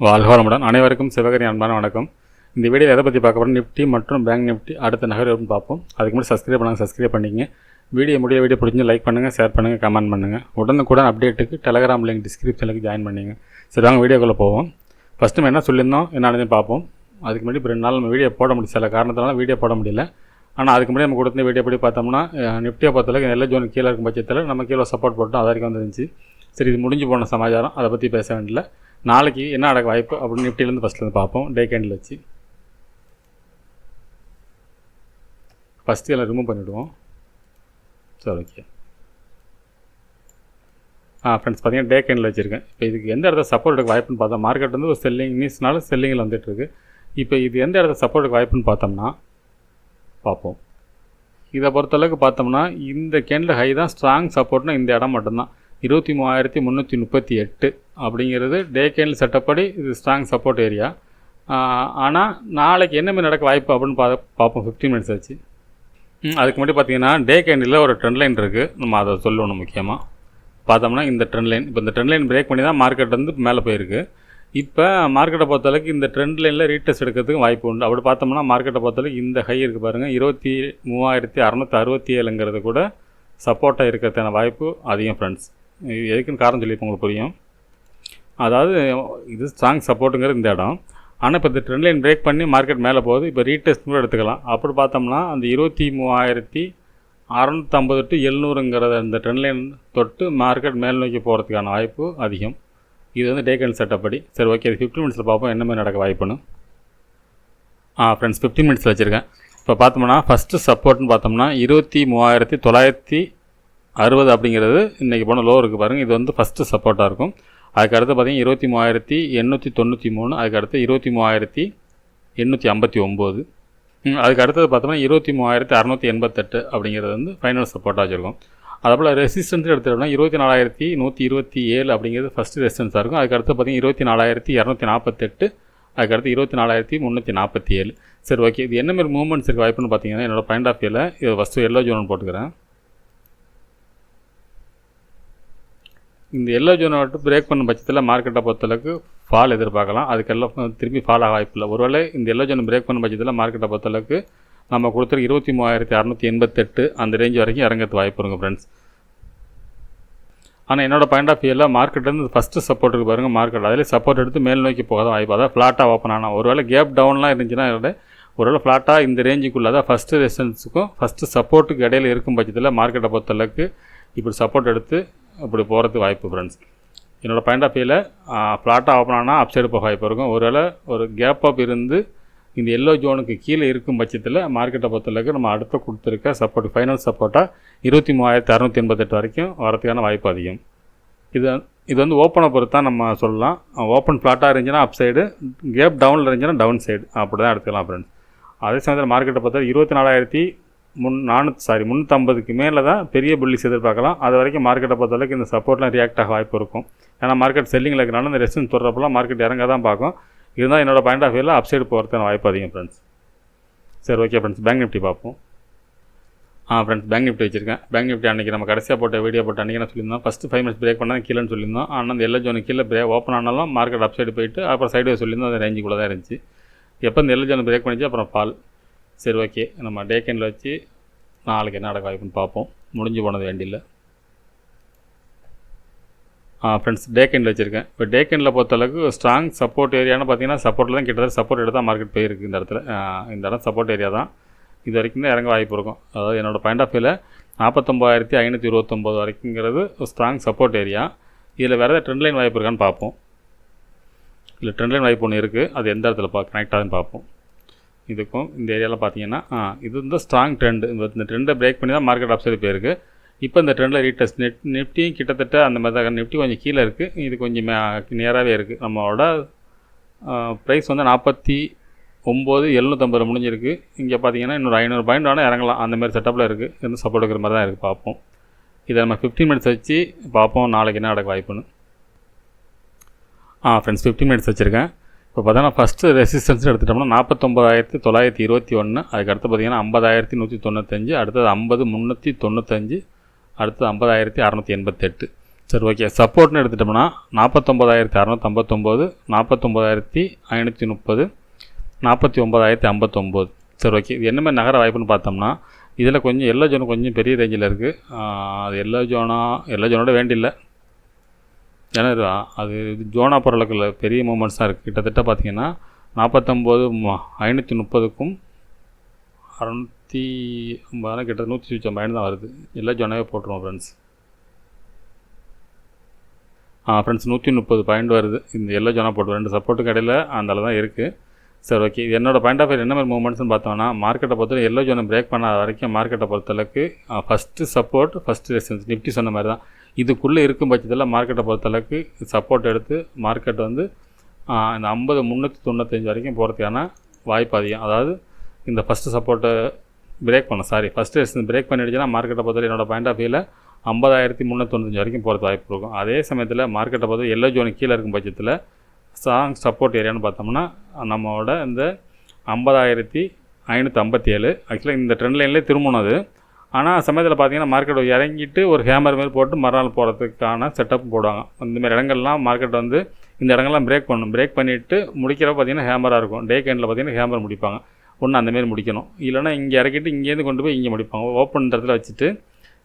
வாழ்க வளமுடன். அனைவருக்கும் சிவகரி அன்பான வணக்கம். இந்த வீடியோ எதை பற்றி பார்க்க போகிறோம், நிஃப்டி மற்றும் பேங்க் நிஃப்டி அடுத்த நகர்வுன்னு பார்ப்போம். அதுக்கு முன்னாடி சப்ஸ்கிரைப் பண்ணிங்க. வீடியோ பிடிச்சி லைக் பண்ணுங்கள், ஷேர் பண்ணுங்கள், கமெண்ட் பண்ணுங்கள். உடனுக்குடன் அப்டேட்டுக்கு டெலகிராம் லிங்க் டிஸ்கிரிப்ஷனுக்கு ஜாயின் பண்ணிங்க. சரி, வாங்க வீடியோக்குள்ளே போவோம். ஃபஸ்ட்டு நம்ம என்ன சொல்லியிருந்தோம், என்ன பார்ப்போம். அதுக்கு முன்னாடி 2 நாள் நம்ம வீடியோ போட முடியும், சில காரணத்தினால வீடியோ போட முடியல. ஆனால் அதுக்கு முன்னாடி நம்ம கொடுத்த வீடியோ படி பார்த்தோம்னா நிஃப்டியை பொறுத்தளவுக்கு எல்லா ஜோன் கீழே இருக்கும் பட்சத்தில் நம்ம கீழே சப்போர்ட் போட்டோம், அது வரைக்கும் வந்துருந்துச்சு. சரி, இது முடிஞ்சு போன சமாச்சாரம், அதை பற்றி பேச வேண்டியதில்லை. நாளைக்கு என்ன நடக்க வாய்ப்பு அப்படின்னு நிஃப்டிலேருந்து ஃபஸ்ட்லேருந்து பார்ப்போம். டே கேண்டில் வச்சு ஃபஸ்ட்டு எல்லாம் ரிமூவ் பண்ணிவிடுவோம். சரி, ஓகே. ஃப்ரெண்ட்ஸ், பார்த்தீங்கன்னா டே கேண்டில் வச்சுருக்கேன். இப்போ இதுக்கு எந்த இடத்துல சப்போர்ட்டுக்கு வாய்ப்புன்னு பார்த்தா, மார்க்கெட் வந்து ஒரு செல்லிங் நியூஸ்னால செல்லிங்கில் வந்துட்டுருக்கு. இப்போ இது எந்த இடத்துல சப்போர்ட்டுக்கு வாய்ப்புன்னு பார்த்தோம்னா பார்ப்போம். இதை பொறுத்தளவுக்கு பார்த்தோம்னா இந்த கேண்டில் ஹை தான் ஸ்ட்ராங் சப்போர்ட்னா இந்த இடம் மட்டும்தான். 23,338 அப்படிங்கிறது டே கேண்டில் செட்டப்படி இது ஸ்ட்ராங் சப்போர்ட் ஏரியா. ஆனால் நாளைக்கு என்ன மாதிரி நடக்க வாய்ப்பு அப்படின்னு பார்ப்போம் 15 மினிட்ஸ் ஆச்சு. அதுக்கு முன்னாடி பார்த்தீங்கன்னா டே கேண்டில் ஒரு ட்ரெண்ட் லைன் இருக்குது, நம்ம அதை சொல்லணும். முக்கியமாக பார்த்தோம்னா இந்த ட்ரெண்ட் லைன், இப்போ இந்த ட்ரெண்ட் லைன் பிரேக் பண்ணி தான் மார்க்கெட் வந்து மேலே போயிருக்கு. இப்போ மார்க்கெட்டை பொறுத்தளவுக்கு இந்த ட்ரெண்ட் லைனில் ரீடெஸ்ட் எடுக்கிறதுக்கு வாய்ப்பு உண்டு. அப்படி பார்த்தோம்னா மார்க்கெட்டை பொறுத்தளவுக்கு இந்த ஹை இருக்குது பாருங்கள், 23,667ங்கிறது கூட சப்போர்ட்டாக இருக்கிறதுக்கான வாய்ப்பு அதிகம். ஃப்ரெண்ட்ஸ், இது எதுக்குன்னு காரணம் சொல்லி இப்போ உங்களுக்கு புரியும். அதாவது இது ஸ்ட்ராங் சப்போர்ட்டுங்கிறது இந்த இடம். ஆனால் இப்போ இந்த ட்ரெண்ட் லைன் பிரேக் பண்ணி மார்க்கெட் மேலே போகுது. இப்போ ரீடெஸ்ட் கூட எடுத்துக்கலாம். அப்படி பார்த்தோம்னா அந்த 23,650 to 700ங்கிறத இந்த ட்ரெண்ட் லைன் தொட்டு மார்க்கெட் மேல் நோக்கி போகிறதுக்கான வாய்ப்பு அதிகம். இது வந்து டே கேண்டில் செட்டப் படி. சரி, ஓகே. இது 15 மினிட்ஸில் பார்ப்போம் என்ன மாதிரி நடக்க வாய்ப்புன்னு. ஃப்ரெண்ட்ஸ், 15 மினிட்ஸில் வச்சுருக்கேன். இப்போ பார்த்தோம்னா ஃபஸ்ட்டு சப்போர்ட்னு பார்த்தோம்னா 23,960 அப்படிங்கிறது இன்றைக்கி போன லோ இருக்குது பாருங்கள். இது வந்து ஃபஸ்ட்டு சப்போர்ட்டாக இருக்கும். அதுக்கு அடுத்து பார்த்தீங்கன்னா 23,893, அதுக்கு அடுத்து 23,859, அதுக்கு அடுத்தது பார்த்தோம்னா 23,688 அப்படிங்கிறது வந்து ஃபைனல் சப்போர்ட்டாக வச்சுருக்கோம். அதுபோல் ரெசிஸ்டன்ஸ் எடுத்துட்டோம்னா 24,127 அப்படிங்கிறது ஃபஸ்ட்டு ரெசிஸ்டன்ஸாக இருக்கும். அதுக்கு அடுத்து பார்த்தீங்கன்னா 24,248, அதுக்கு அடுத்து 24,347. சரி, ஓகே. இது என்ன மாதிரி மூவ்மெண்ட்ஸ் இருக்குது வாய்ப்புன்னு பார்த்தீங்கன்னா என்னோடய பாயிண்ட் ஆஃப் வியூவில் இது ஃபஸ்ட்டு எல்லோ ஜோன் போட்டுக்கிறேன். இந்த எல்லோ ஜோனை விட்டு பிரேக் பண்ண பட்சத்தில் மார்க்கெட்டை பொறுத்தளவுக்கு ஃபால் எதிர்பார்க்கலாம். அதுக்கெல்லாம் திரும்பி ஃபால் ஆக வாய்ப்பு இல்லை. ஒருவேளை இந்த எல்லோ ஜோனை பிரேக் பண்ண பட்சத்தில் மார்க்கெட்டை பொறுத்தளவுக்கு நம்ம கொடுத்துருக்கு 23,688 அந்த ரேஞ்ச் வரைக்கும் இறங்கிறது வாய்ப்பு இருக்குங்க ஃப்ரெண்ட்ஸ். ஆனால் என்னோடய பாயிண்ட் ஆஃப் வியூவில் மார்க்கெட் வந்து ஃபஸ்ட்டு சப்போர்ட் இருக்குது பாருங்கள். மார்க்கெட் அதிலே சப்போர்ட் எடுத்து மேல் நோக்கி போகாத வாய்ப்பு. அதாவது ஃப்ளாட்டாக ஓப்பன் ஆனால் ஒருவேளை கேப் டவுன்லாம் இருந்துச்சுன்னா ஒருவேளை ஃப்ளாட்டாக இந்த ரேஞ்சுக்குள்ளே தான் ஃபஸ்ட்டு ரெசிஸ்டன்ஸுக்கும் ஃபஸ்ட்டு சப்போர்ட்டுக்கு இடையில இருக்கும் பட்சத்தில் மார்க்கெட்டை பொறுத்தளவுக்கு இப்படி சப்போர்ட் எடுத்து அப்படி போகிறதுக்கு வாய்ப்பு ஃப்ரெண்ட்ஸ். என்னோடய பாயிண்ட் ஆஃப் வியூவில் ஃப்ளாட்டாக ஓப்பன் ஆனால் அப் சைடு போக வாய்ப்பு இருக்கும். ஒருவேளை ஒரு கேப் அப் இருந்து இந்த எல்லோ ஜோனுக்கு கீழே இருக்கும் பட்சத்தில் மார்க்கெட்டை பொறுத்தளவுக்கு நம்ம அடுத்த கொடுத்துருக்க சப்போர்ட் ஃபைனல் சப்போர்ட்டாக 23,688 வரைக்கும் வரதுக்கான வாய்ப்பு அதிகம். இது வந்து ஓப்பனை பொறுத்து தான் நம்ம சொல்லலாம். ஓப்பன் ஃப்ளாட்டாக இருந்துச்சுன்னா அப் சைடு, கேப் டவுனில் இருந்துச்சுன்னா டவுன் சைடு, அப்படி தான் எடுத்துக்கலாம் ஃப்ரெண்ட்ஸ். அதே சமயத்தில் மார்க்கெட்டை பொறுத்தவரை 24,350க்கு மேலே தான் பெரிய புல்லிஸ் எதிர்பார்க்கலாம். அது வரைக்கும் மார்க்கெட்டை பொறுத்தளவுக்கு இந்த சப்போர்ட்லாம் ரியாக்ட் ஆக வாய்ப்பு இருக்கும். ஏன்னா மார்க்கெட் செல்லிங்கில் இருக்கிறனால இந்த ரெசிஸ்டன்ஸ் தொடரப்பெல்லாம் மார்க்கெட் இறங்க தான் பார்க்கும். இதுதான் என்னோடய பாயிண்ட் ஆஃப் வியூவில் அப் சைடு போகிறதுக்கான வாய்ப்பு அதிகம் ஃப்ரெண்ட்ஸ். சரி, ஓகே ஃப்ரெண்ட்ஸ். பேங்க் நிஃப்டி பார்ப்போம். ஃப்ரெண்ட்ஸ், பேங்க் நிஃப்டி வச்சுருக்கேன். பேங்க் நிஃப்டி அன்றைக்கி நம்ம கடைசியாக போட்ட வீடியோ போட்டு அன்றைக்கி என்ன சொல்லியிருந்தோம், ஃபஸ்ட்டு 5 மினிட்ஸ் பிரேக் பண்ணால் கீழேன்னு சொல்லியிருந்தோம். ஆனால் அந்த எல்லா ஜோனுக்கு கீழே ஓப்பன் ஆனாலும் மார்க்கெட் அப் சைடு போயிட்டு அப்புறம் சைடு சொல்லியிருந்தோம். அந்த ரேஞ்சுக்குள்ளே தான் இருந்துச்சு. எப்போ இந்த எல்லா ஜோனு பிரேக் பண்ணிச்சு அப்புறம் ஃபால். சரி, ஓகே. நம்ம டே கேண்டில் வச்சு நாளைக்கு என்ன நடக்க வாய்ப்புன்னு பார்ப்போம். முடிஞ்சு போனது வேண்டியில்லை. ஃப்ரெண்ட்ஸ், டே கேண்டில் வச்சுருக்கேன். இப்போ டே கேண்டில் பொறுத்தளவுக்கு ஸ்ட்ராங் சப்போர்ட் ஏரியான்னு பார்த்தீங்கன்னா சப்போர்ட்டில் தான் கிட்டத்தட்ட சப்போர்ட் எடுத்தால் மார்க்கெட் போயிருக்கு. இந்த இடத்துல இந்த இடம் சப்போர்ட் ஏரியா தான். இது வரைக்கும் தான் இறங்க வாய்ப்பு இருக்கும். அதாவது என்னோடய பாயிண்ட் ஆஃப் வியூவில் 49,529 வரைக்குங்கிறது ஒரு ஸ்ட்ராங் சப்போர்ட் ஏரியா. இதில் வேறு ஏதாவது ட்ரெண்ட் லைன் வாய்ப்பு இருக்கான்னு பார்ப்போம். இல்லை, ட்ரெண்ட் லைன் வாய்ப்பு ஒன்று இருக்குது. அது எந்த இடத்துல கனெக்ட் ஆகுதுன்னு பார்ப்போம். இதுக்கும் இந்த ஏரியாவில் பார்த்தீங்கன்னா இது வந்து ஸ்ட்ராங் ட்ரெண்டு. இந்த ட்ரெண்டை பிரேக் பண்ணி தான் மார்க்கெட் அப் சைடு போயிருக்கு. இப்போ இந்த ட்ரெண்டில் ரீடெஸ்ட் நிஃப்டியும் கிட்டத்தட்ட அந்த மாதிரி தான். நிஃப்டி கொஞ்சம் கீழே இருக்குது, இது கொஞ்சம் நேராகவே இருக்குது. நம்மளோட ப்ரைஸ் வந்து 49,750 முடிஞ்சிருக்கு. இங்கே பார்த்தீங்கன்னா இன்னொரு 500 பாயிண்ட் வேணால் இறங்கலாம். அந்தமாதிரி செட்டப்பில் இருக்குது. இன்னும் சப்போர்ட் இருக்கிற மாதிரி தான் இருக்குது. பார்ப்போம். இதை நம்ம 15 மினிட்ஸ் வச்சு பார்ப்போம் நாளைக்கு என்ன நடக்க வாய்ப்புன்னு. ஃப்ரெண்ட்ஸ், 15 மினிட்ஸ் வச்சுருக்கேன். இப்போ பார்த்தீங்கன்னா ஃபஸ்ட்டு ரெசிஸ்டன்ஸ் எடுத்துட்டோம்னா 49,921, அதுக்கு அடுத்து பார்த்தீங்கன்னா 50,195, அடுத்தது 50,395, அடுத்தது 50,688. சரி ஓகே. சப்போர்ட்னு எடுத்துட்டோம்னா 49,659, 49,530, 49,059. சரி ஓகே. இது என்ன மாதிரி நகர வாய்ப்புன்னு பார்த்தோம்னா, இதில் கொஞ்சம் எல்லோ ஜோன் கொஞ்சம் பெரிய ரேஞ்சில் இருக்குது. அது எல்லோ ஜோனோட வேண்டியில்லை. ஏன்னா அது ஜோனா பொருளுக்குள்ள பெரிய மூமெண்ட்ஸ் தான் இருக்குது. கிட்டத்தட்ட பார்த்தீங்கன்னா 49,530க்கும் 650 கிட்ட 150 தான் வருது. எல்லோ ஜோனாவே போட்டுருவோம் ஃப்ரெண்ட்ஸ். ஃப்ரெண்ட்ஸ் 130 பாயிண்ட் வருது. இந்த எல்லோ ஜோனா போட்டு 2 சப்போர்ட்டுக்கு இடையில் அந்தால தான் இருக்குது. சரி ஓகே. இது என்னோட பாயிண்ட் ஆஃப் வியூ என்ன மாதிரி மூமெண்ட்ஸ்னு பார்த்தோம்னா, மார்க்கெட்டை பொறுத்தவரை எல்லோ ஜோனை பிரேக் பண்ணாத வரைக்கும் மார்க்கெட்டை பொறுத்தளவுக்கு first support, first resistance Nifty சொன்ன மாதிரி தான். இதுக்குள்ளே இருக்கும் பட்சத்தில் மார்க்கெட்டை பொறுத்தளவுக்கு சப்போர்ட் எடுத்து மார்க்கெட் வந்து இந்த 50,395 வரைக்கும் போகிறதுக்கான வாய்ப்பு அதிகம். அதாவது இந்த ஃபஸ்ட்டு சப்போர்ட்டை பிரேக் பண்ண ஃபஸ்ட்டு ரெசிஸ்டன்ஸ் பிரேக் பண்ணிடுச்சுன்னா மார்க்கெட்டை பொறுத்தவரை என்னோட பாயிண்ட் ஆஃப் வியூவில் 50,395 வரைக்கும் போகிறது வாய்ப்பு இருக்கும். அதே சமயத்தில் மார்க்கெட்டை பொறுத்தவரை எல்லோ ஜோனுக்கு கீழே இருக்கும் பட்சத்தில் ஸ்ட்ராங் சப்போர்ட் ஏரியான்னு பார்த்தோம்னா நம்மளோட இந்த 50,557 ஆக்சுவலாக இந்த ட்ரெண்ட் லைன்லேயே திரும்பணும் அது. ஆனால் சமயத்தில் பார்த்தீங்கன்னா மார்க்கெட் இறங்கிட்டு ஒரு ஹேமர் மாரி போட்டு மறுநாள் போகிறதுக்கான செட்டப் போடுவாங்க. இந்தமாதிரி இடங்கள்லாம் மார்க்கெட் வந்து இந்த இடங்கள்லாம் பிரேக் பண்ணணும். பிரேக் பண்ணிவிட்டு முடிக்கிறப்ப பார்த்தீங்கன்னா ஹேமராக இருக்கும். டே கேண்டில் பார்த்தீங்கன்னா ஹேமர் முடிப்பாங்க. ஒன்று அந்தமாரி முடிக்கணும். இல்லைனா இங்கே இறக்கிட்டு இங்கேருந்து கொண்டு போய் இங்கே முடிப்பாங்க. ஓப்பன் இடத்துல வச்சுட்டு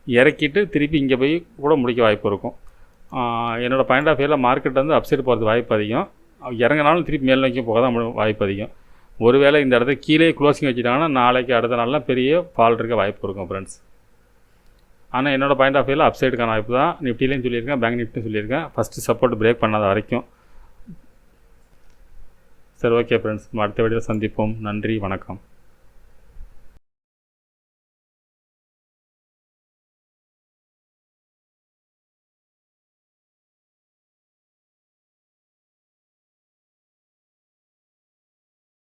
இறக்கிட்டு திருப்பி இங்கே போய் கூட முடிக்க வாய்ப்பு இருக்கும். என்னோடய பாயிண்ட் ஆஃப் வியூவில் மார்க்கெட் வந்து அப்சைடு போகிறது வாய்ப்பு அதிகம். இறங்கினாலும் திருப்பி மேல் நோக்கி போக தான் வாய்ப்பு அதிகம். ஒருவேளை இந்த இடத்த கீழே க்ளோசிங் வச்சுட்டாங்கன்னா நாளைக்கு அடுத்த நாள்லாம் பெரிய ஃபால் இருக்க வாய்ப்பு இருக்கும் ஃப்ரெண்ட்ஸ். ஆனால் என்னோடய பாயிண்ட் ஆஃப் வியூவில் அப்சைடுக்கான வாய்ப்பு தான். நிஃப்டிலையும் சொல்லியிருக்கேன், பேங்க் நிஃப்டியும் சொல்லியிருக்கேன். ஃபஸ்ட்டு சப்போர்ட் பிரேக் பண்ணாத வரைக்கும். சரி ஓகே ஃப்ரெண்ட்ஸ், அடுத்த வீடியோவில் சந்திப்போம். நன்றி, வணக்கம்.